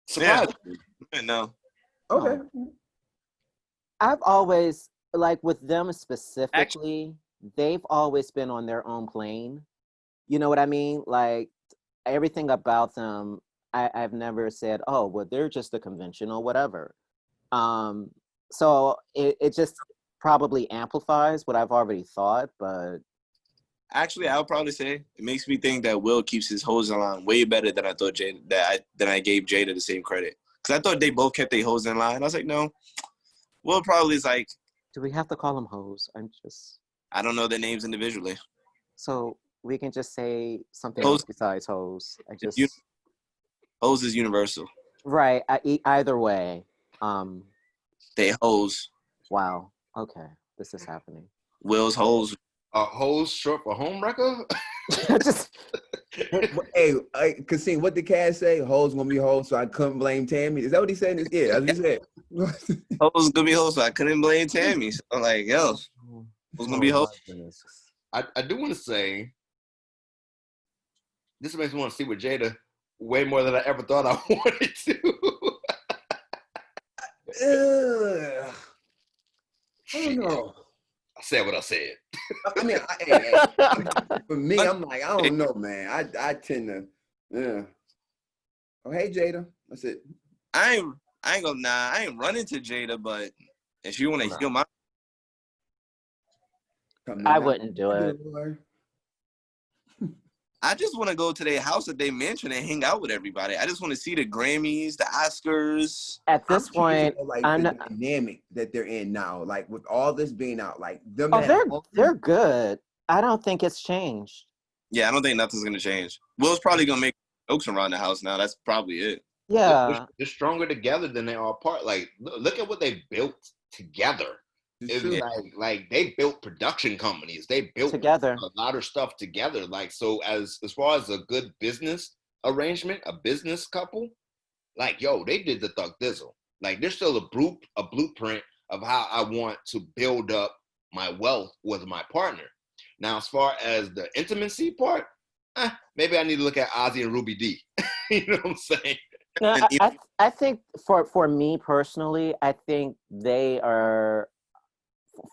Surprisingly. Yeah. No. Okay. I've always, like with them specifically, they've always been on their own plane. You know what I mean? Like everything about them, I've never said, oh, well, they're just a conventional whatever. So it just probably amplifies what I've already thought, but actually, I would probably say it makes me think that Will keeps his hose in line way better than I thought than I gave Jada the same credit. Because I thought they both kept their hose in line. I was like, no. Will probably is like. Do we have to call them hoes? I don't know their names individually. So we can just say something else besides hoes. Hose is universal. Right. Either way. They hose. Wow. Okay. This is happening. Will's hose. Hose short for home wrecker? Hey, Kasim, what did Cass say? Hoes gonna be hoes, so I couldn't blame Tammy. Is that what he said? Yeah, that's what he said. Hoes gonna be hoes, so I couldn't blame Tammy. So I'm like, yo, hoes gonna be hoes. I do want to say, this makes me want to see with Jada way more than I ever thought I wanted to. I don't know. I said what I said. I mean, for me, I'm like, I don't know, man. I tend to, yeah. Oh, hey, Jada. That's it. I ain't gonna I ain't running to Jada, but if you want to heal my, I wouldn't do it. I just want to go to their house at their mansion and hang out with everybody. I just want to see the Grammys, the Oscars. At this point, I'm the dynamic that they're in now, like with all this being out, like them. They're good. I don't think it's changed. Yeah, I don't think nothing's gonna change. Will's probably gonna make jokes around the house now. That's probably it. Yeah, they're stronger together than they are apart. Like, look at what they built together. It's like they built production companies. They built together a lot of stuff together. Like, so as far as a good business arrangement, a business couple, like, yo, they did the Thug Dizzle. Like, there's still a blueprint of how I want to build up my wealth with my partner. Now, as far as the intimacy part, maybe I need to look at Ozzy and Ruby D. You know what I'm saying? No, I think for me personally, I think they are,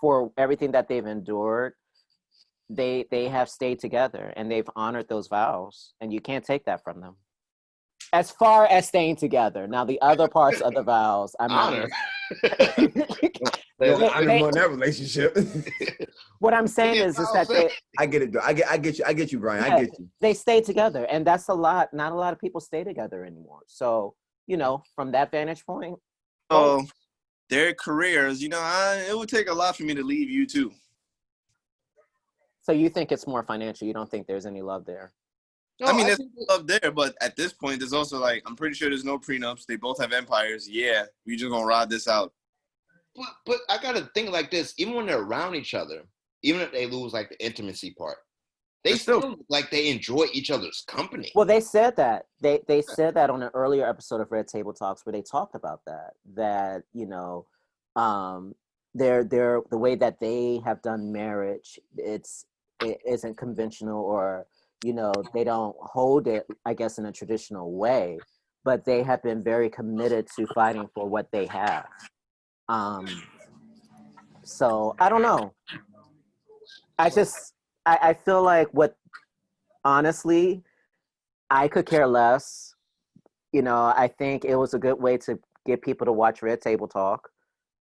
for everything that they've endured, they have stayed together and they've honored those vows, and you can't take that from them. As far as staying together. Now, the other parts of the vows, I'm honor. I'm on that relationship. What I'm saying is that I get it, though. I get you, Brian. Yeah, I get you. They stay together, and that's a lot. Not a lot of people stay together anymore. So, from that vantage point. Oh, their careers, it would take a lot for me to leave you too. So you think it's more financial? You don't think there's any love there? No, I mean, there's love there, but at this point, there's also like, I'm pretty sure there's no prenups. They both have empires. Yeah, we just gonna ride this out. but I gotta think like this. Even when they're around each other, even if they lose like the intimacy part, they still look like they enjoy each other's company. Well, they said that. They said that on an earlier episode of Red Table Talks where they talked about that. That, you know, they're the way that they have done marriage, it isn't conventional, or, you know, they don't hold it, I guess, in a traditional way, but they have been very committed to fighting for what they have. So I don't know. I feel like honestly, I could care less. You know, I think it was a good way to get people to watch Red Table Talk.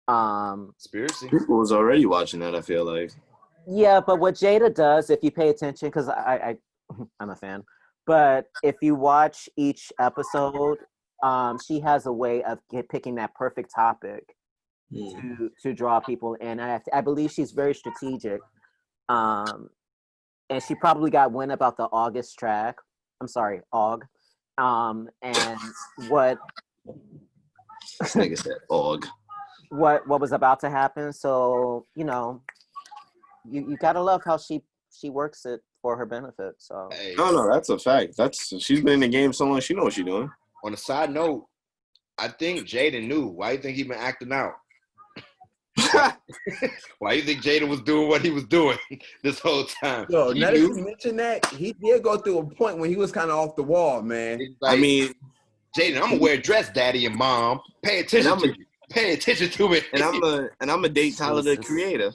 Conspiracy. People was already watching that, I feel like. Yeah, but what Jada does, if you pay attention, because I'm a fan, but if you watch each episode, she has a way of picking that perfect topic to draw people in. I believe she's very strategic. And she probably got wind about the August track. I'm sorry, Aug. And what This nigga said Aug. What was about to happen. So, you know, you gotta love how she works it for her benefit. So No, that's a fact. She's been in the game so long, she knows what she's doing. On a side note, I think Jaden knew. Why do you think he been acting out? Why do you think Jaden was doing what he was doing this whole time? Yo, now that you mention that, he did go through a point when he was kind of off the wall, man. Like, I mean, Jaden, I'm gonna wear a dress, daddy and mom. Pay attention to me. Pay attention to me. And I'm a date Tyler the Creator.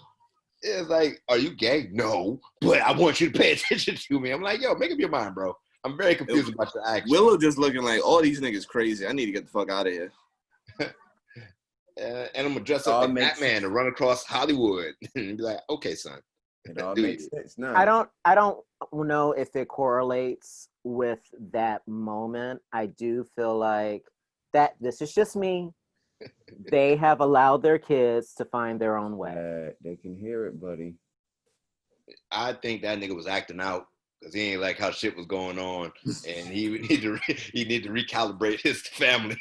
It's like, are you gay? No, but I want you to pay attention to me. I'm like, yo, make up your mind, bro. I'm very confused about your action. Willow just looking like, all these niggas crazy. I need to get the fuck out of here. And I'm gonna dress up like Batman and run across Hollywood and be like, okay, son. It all makes sense now. I don't know if it correlates with that moment. I do feel like that this is just me. They have allowed their kids to find their own way. They can hear it, buddy. I think that nigga was acting out because he ain't like how shit was going on, and he need to recalibrate his family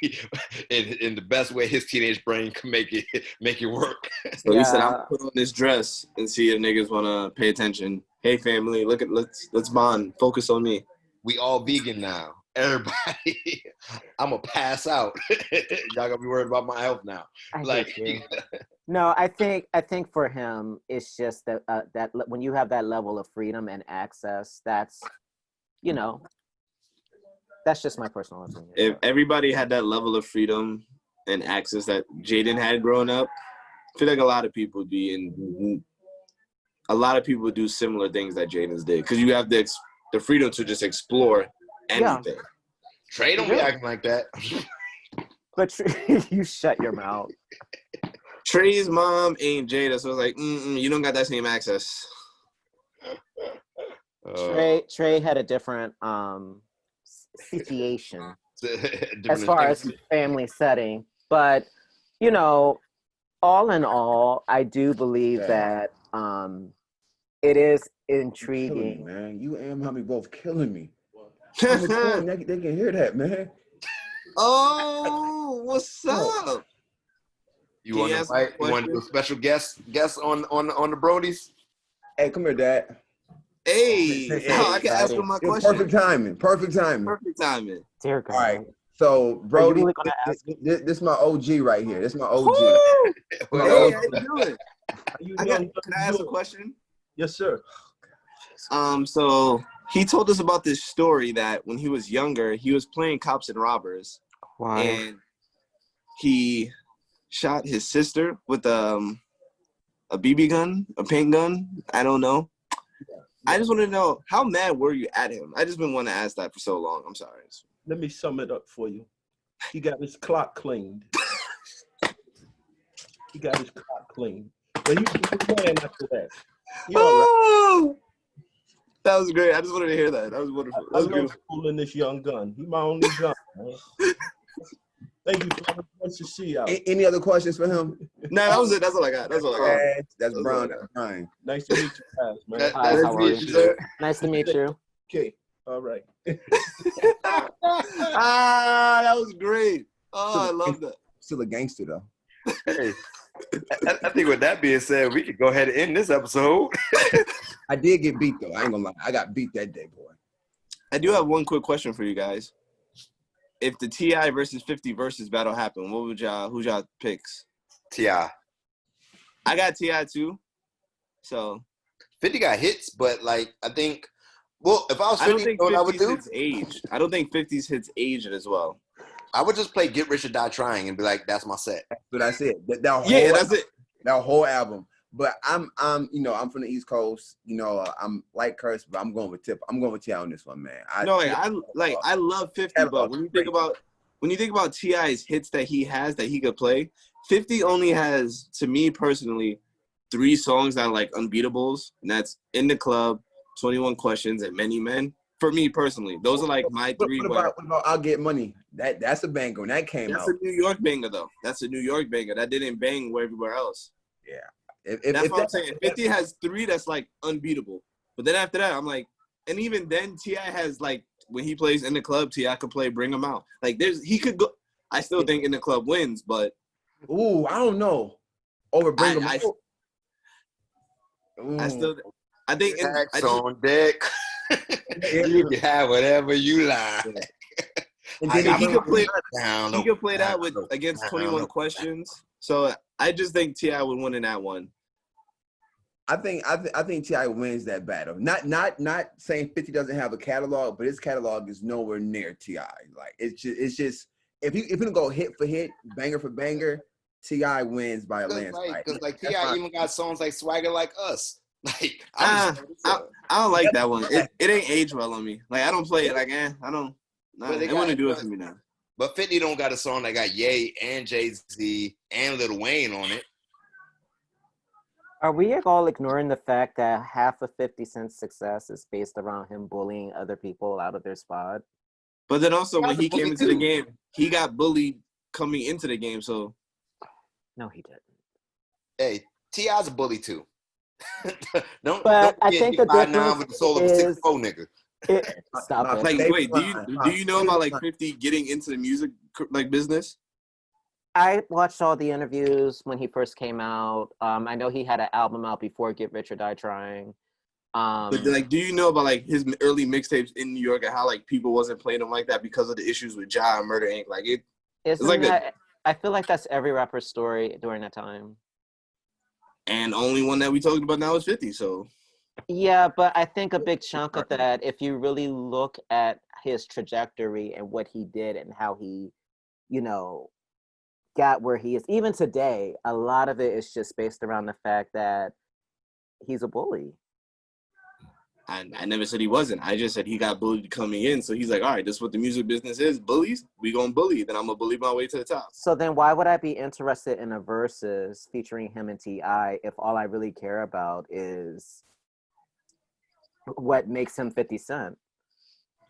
in the best way his teenage brain can make it work. So he said, "I'm put on this dress and see if niggas wanna pay attention. Hey family, let's bond. Focus on me. We all vegan now. Everybody, I'm gonna pass out. Y'all gonna be worried about my health now. No, I think for him, it's just that that when you have that level of freedom and access, that's, you know, that's just my personal opinion. If everybody had that level of freedom and access that Jaden had growing up, I feel like a lot of people do similar things that Jaden's did, because you have the freedom to just explore anything. Yeah. Trey don't be acting like that. But you shut your mouth. Trey's mom ain't Jada, so it's like, you don't got that same access. Trey had a different situation as far as family setting, but you know, all in all, I do believe that it is intriguing. Me, man, you and mommy both killing me. They can hear that, man. Oh, what's up? You want to do a special guest on the Brodies? Hey, come here, Dad. Hey, I can ask him my question. Perfect timing. Dear God. All right. So, Brody, this is my OG right here. This is my OG. Hey, how you doing? Can I ask a question? Yes, sir. So he told us about this story that when he was younger, he was playing cops and robbers. Wow. And he shot his sister with a BB gun, a paint gun. I don't know. I just want to know, how mad were you at him? I just been wanting to ask that for so long. I'm sorry. Let me sum it up for you. He got his clock cleaned. But he was playing after that. Oh, that was great. I just wanted to hear that. That was wonderful. That was beautiful. Schooling this young gun. He my only gun, man. Thank you, brother. Nice to see you. Any other questions for him? Nah, that was it. That's all I got. That's all I got. That's That's Brown. all That's Brian. Nice to meet you, guys, man. That- Hi, that's how are you? sir. Nice to meet you. Okay, all right. That was great. Oh, I love that. Still a gangster though. Hey, I think with that being said, we could go ahead and end this episode. I did get beat though. I ain't gonna lie. I got beat that day, boy. I do have one quick question for you guys. If the T.I. versus 50 versus battle happened, who's y'all picks? T.I. I got T.I. too. So 50 got hits, but like I think, well, if I was 50, I don't think you know what I would 50's do? hits aged. I don't think 50's hits aged as well. I would just play Get Rich or Die Trying and be like, that's my set. But I said that whole Yeah, that's it. that whole album. But I'm I'm from the East Coast. I'm like Curse, but I'm going with Tip. I'm going with T.I. on this one, man. I love 50, but when you think about T.I.'s hits that he has that he could play, 50 only has, to me personally, 3 songs that are like unbeatables, and that's In the Club, 21 Questions, and Many Men. For me personally, those are like my 3. What about I'll Get Money? That's a banger when that came out. That's a New York banger though. That's a New York banger. That didn't bang everywhere else. Yeah. That's what I'm saying. 50 has 3 that's like unbeatable. But then after that, I'm like, and even then, T.I. has like, when he plays In the Club, T.I. could play Bring 'Em Out. Like he could go. I still think In the Club wins, but. Ooh, I don't know. Over Bring 'Em Out. I think. X on deck. You can have whatever you like. And He then could play that with against 21 Questions. So I just think T.I. would win in that one. I think T.I. wins that battle. Not saying 50 doesn't have a catalog, but his catalog is nowhere near T.I. Like it's just if you can go hit for hit, banger for banger, T.I. wins by a landslide. Because like T.I. even got songs like Swagger Like Us. Like I don't like that one. It ain't age well on me. Like I don't play it. Like I don't. Nah, they wouldn't do it for me now. But 50 don't got a song that got Ye and Jay-Z and Lil Wayne on it. Are we all ignoring the fact that half of 50 Cent's success is based around him bullying other people out of their spot? But then also when he came into the game, he got bullied coming into the game. So no, he didn't. Hey, T.I.'s a bully too. don't I think the difference with the soul of a 6'4" nigga. Stop it. Like, wait, do you know about like 50 getting into the music like business? I watched all the interviews when he first came out. I know he had an album out before Get Rich or Die Trying. But like, do you know about like his early mixtapes in New York and how like people wasn't playing them like that because of the issues with Ja and Murder Inc. Like it's like I feel like that's every rapper's story during that time. And only one that we talking about now is 50. So yeah, but I think a big chunk of that, if you really look at his trajectory and what he did and how he, got where he is, even today, a lot of it is just based around the fact that he's a bully. I never said he wasn't. I just said he got bullied coming in. So he's like, all right, this is what the music business is. Bullies, we gonna bully. Then I'm gonna bully my way to the top. So then why would I be interested in a versus featuring him and T.I. if all I really care about is what makes him 50 Cent?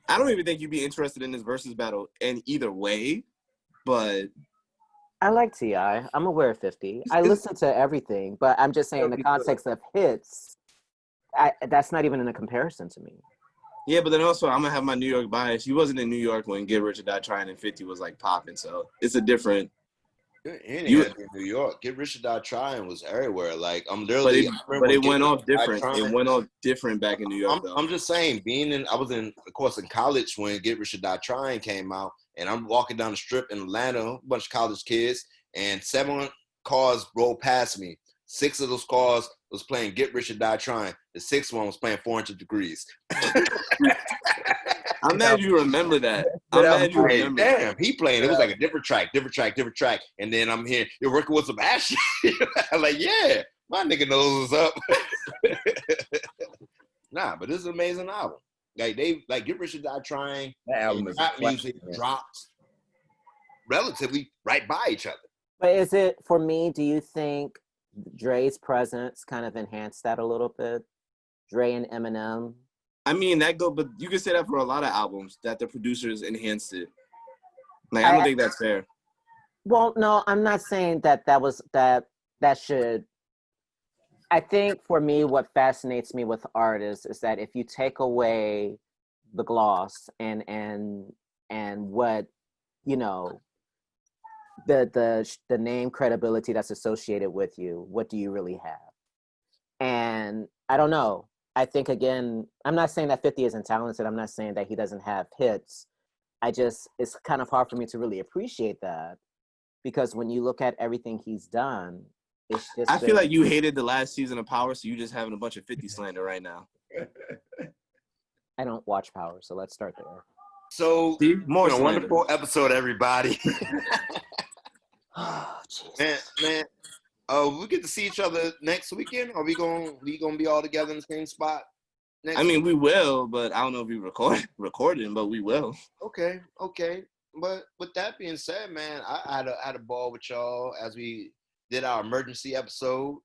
I don't even think you'd be interested in this versus battle in either way, but I like T.I. I'm aware of 50. I listen to everything, but I'm just saying in the context of hits, that's not even in a comparison to me. Yeah, but then also I'm gonna have my New York bias. He wasn't in New York when Get Rich or Die Trying and 50 was like popping, so it's a different. You in New York. Get Rich or Die Trying was everywhere. Like I'm literally. But it went off different. It went off different back in New York. I'm just saying, I was in college when Get Rich or Die Trying came out, and I'm walking down the strip in Atlanta, a bunch of college kids, and 7 cars rolled past me. 6 of those cars was playing Get Rich or Die Trying. The 6th one was playing 400 Degrees. I'm mad you remember that. I'm mad you remember. Damn, he playing. It was like a different track. And then I'm here, you're working with some ass shit. I'm like, yeah, my nigga knows what's up. Nah, but this is an amazing album. Like Get Rich or Die Trying. That album is rap music drops relatively right by each other. But is it, for me, do you think Dre's presence kind of enhanced that a little bit? Dre and Eminem. I mean, but you can say that for a lot of albums that the producers enhanced it. Like, I don't think that's fair. Well, no, I'm not saying that that should. I think for me, what fascinates me with art is that if you take away the gloss and what, you know, the name credibility that's associated with you, what do you really have? And I don't know. I think, again, I'm not saying that 50 isn't talented. I'm not saying that he doesn't have hits. It's kind of hard for me to really appreciate that, because when you look at everything he's done, it's just. I feel like you hated the last season of Power, so you just having a bunch of 50 slander right now. I don't watch Power, so let's start there. So, See? More wonderful episode, everybody. Oh, Jesus. Man. We get to see each other next weekend. Are we gonna be all together in the same spot? I mean, we will, but I don't know if we recording, but we will. Okay. But with that being said, man, I had a ball with y'all as we did our emergency episode.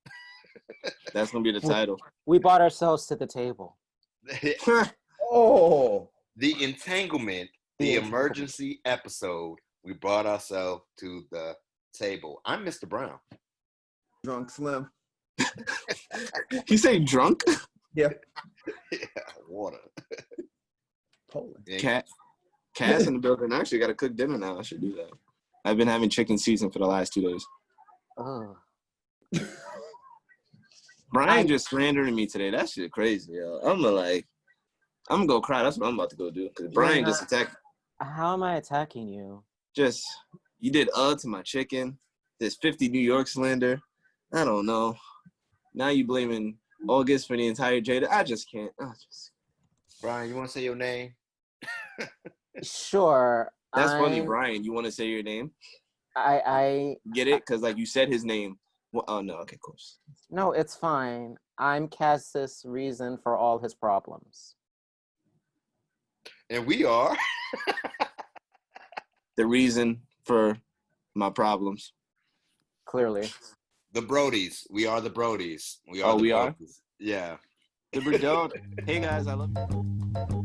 That's gonna be the title. We brought ourselves to the table. Oh, The Entanglement, the emergency episode. We brought ourselves to the table. I'm Mr. Brown. Drunk Slim. You say drunk? Yeah. Water. Poland. Cass in the building. I actually got to cook dinner now. I should do that. I've been having chicken season for the last 2 days. Oh. Brian just slandering me today. That shit crazy, yo. I'm gonna go cry. That's what I'm about to go do. Because Brian just attacked. How am I attacking you? You did to my chicken. There's 50 New York slander. I don't know. Now you blaming August for the entire Jada. I just can't. Brian, you want to say your name? Sure. That's funny, Brian. You want to say your name? I get it? Because you said his name. Well, oh no. Okay, cool. No, it's fine. I'm Cass's reason for all his problems. And we are the reason for my problems. Clearly. The Brodies. We are the Brodies. We are? Yeah. The Brodies. Hey guys, I love you.